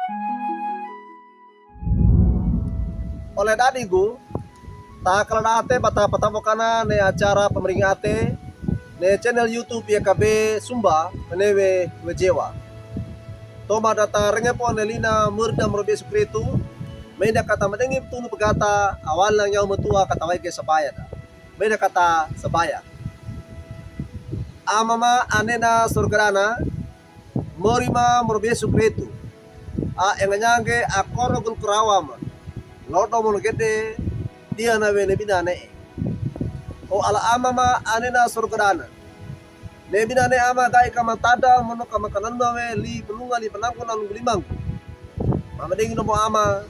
Oleh dadigu, takala ate bata patamo kana ne acara pemeringate ne channel YouTube YKB Sumba menewe wejewa. Toma data rengepo nelina murda merobe sukritu, meda kata medengi tulu pegata awal lang yaw metua kata waike sabaya da. Meda kata sabaya. Amama anena surgarana morima merobe sukritu. A enganyange akoro gul kurawama. Lodo mono gede dia na we nebinane o ala amama anena surgadana nebinane ama gai kama tada mono kama kananda we li penunga li penangko na limang mama dingi no ama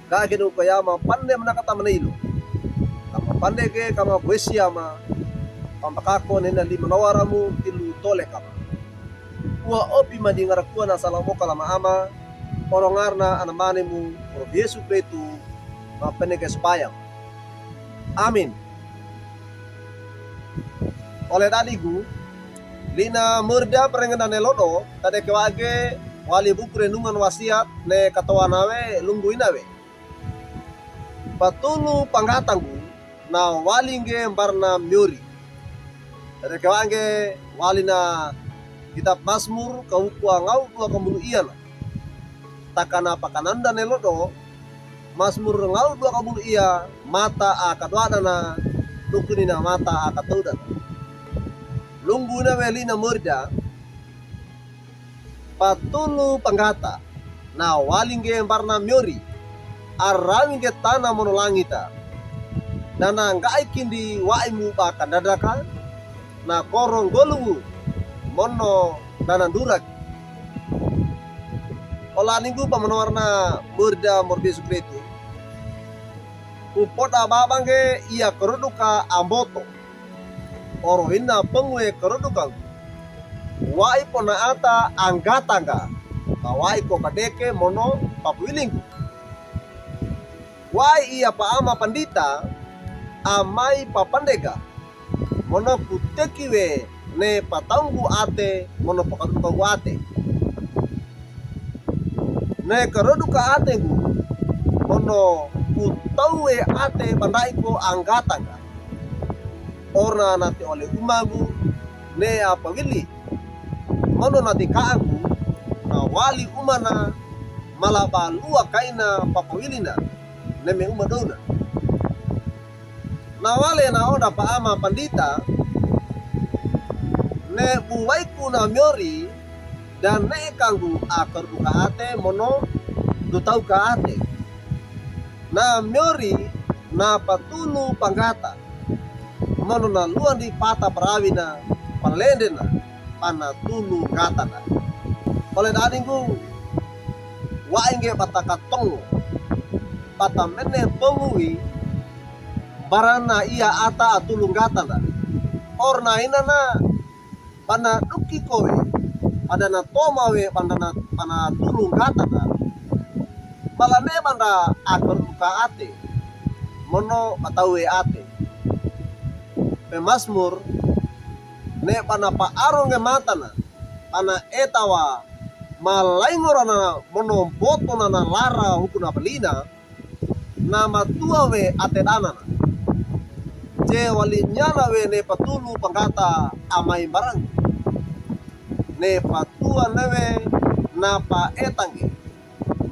ga gedo ko yama pande menakata menilo kama pande ke kama puisi ama pampakako nena li menawaramu tilu tole kama wa opi madingara kuana salamo kalama ama porongarna anamanemu pro Yesu Kristu mapenege supaya amin. Oleh dadigu lina murda perengenan lodo tade kewage wali buku renungan wasiat ne katawanawe lunggu inawe patulu panggatangu na walinge barna myuri tade kewage walina kitab Mazmur kaukua ngau tua kembulu iana takana pakananda ne lodo Mazmur ngau dua kabulu iya mata akadwadana dukunina mata akatudana lungguna welina murda patulu panggata na walingge barna myori arawinge tanah mono langita dana ngaikin di waimu bakan dadaka na korong golungu mono dana durak olah ninggu pamanowarna murda morbi sukretu upota babange ia keruduka amboto oro ina pengwe kerudukan wai pona ata anggatanga kawai ko kadeke mono papuilingku wai ia pa ama pandita amai papandega mono kutekiwe ne patanggu ate mono pakadukangu ate ne keruduka ate gu mono utaue ate bandaiko anggatanga orna nati oleh umagu ne apa wili mono nati kaagu na wali umana malabalua kaina papawilina neme umadona na wale na oda pa ama pandita ne buwaiku na myori dan ne kanggu akar buka ate mono dutau ka ate na myori na patulu panggata mono na luan di pata perawina panlendena pana tulu gatana oleh dadingku wainge pata katongo pata mene pengui barana ia ata atulung gatana orna inana pana duki kowe padana tomawe pandana pana tulung gatana malane banda akar buka ate mono patawe ate Mazmur ne pana pa aronge matana pana etawa malaingorana mono boto na lara hukuna pelina na matua we ate danana je wali nyana we ne patulu panggata amai barang ne patua newe na pa etange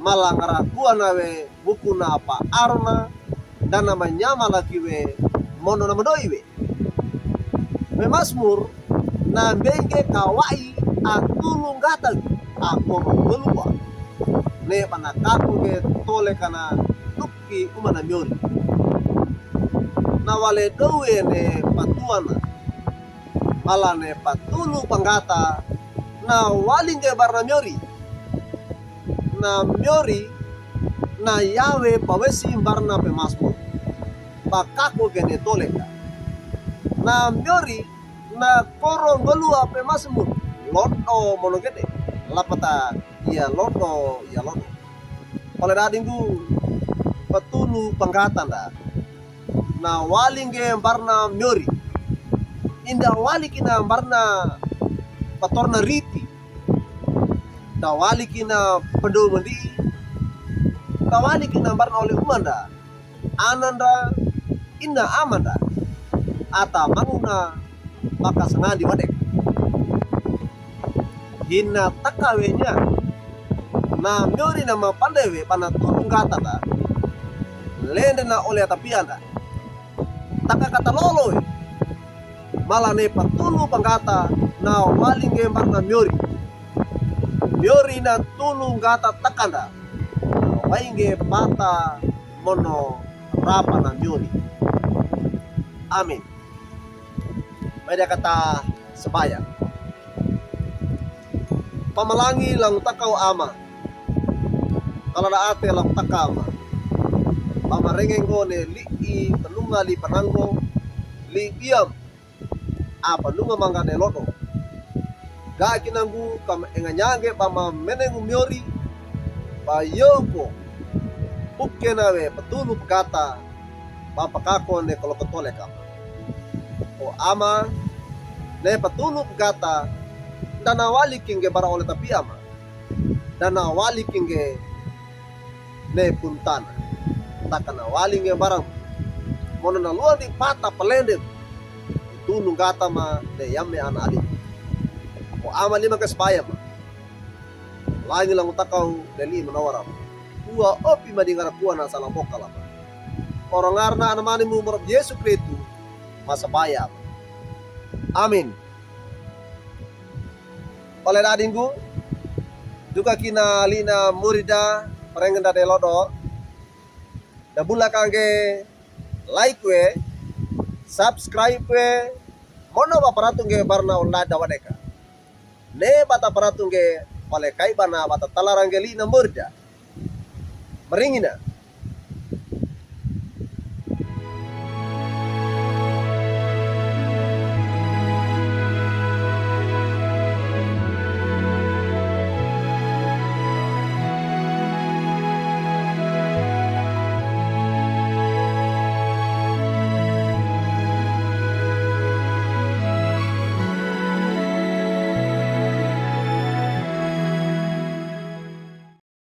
malangara kuah nawe buku na apa arna dan nama nyama lagi we mono nama doi we Mazmur na benge kawai atulung gatal ako belua ne panakaku ke tole kana tuki umana myori na wale dowe ne patuana mala ne patulu panggata na walinge barna myori na myori na yawe pawesi barna pe Mazmur pakako gene toleka na myori na korong golua pe Mazmur lodo mono gede lapata iya lodo oleh dadingku patulu panggatanda na walinge barna myori inda wali kina barna patorna riti da wali kina pedo mandi kawani kinambar oleh umanda ananda inna amanda ata manguna maka sengadi wadek hina takawenya na myori nama pandewe pana turung gata da lende na oleh tapianda taka kata lolo malah ne patulu panggata na waling gembar na myori na tulung gata takanda wainge pata mono rapa na myori. Amin. May kata sebaya pamalangi lang takaw ama kaladaate lang takama pamarengeng ko ne li panunga li pananggo li biam panunga mangga ne lodo ga kinanggu kam enganyage pama menengu myori payopo pukke nawe patulu kata papakako ne kolokotole kam o ama ne patulu kata danawali kinge bara oleh tapi ama danawali kinge ne puntana takana wali nge barang mono na luar di pata pelendem tulung gata ma ne yamme ana ali o ama lima kesbaya ma lagi lang utakau deli menawara ua opi madingara kuana salam bokala orang arna anamani mu morab Yesu Kristu masabaya. Amin. Oleh dadingku juga kina lina murida parengen da delodo da bula kangge like we subscribe we mono ba paratung ge barna onda da wadeka ne bata paratung ge oleh kai bana bata talarang ge lina murida meringina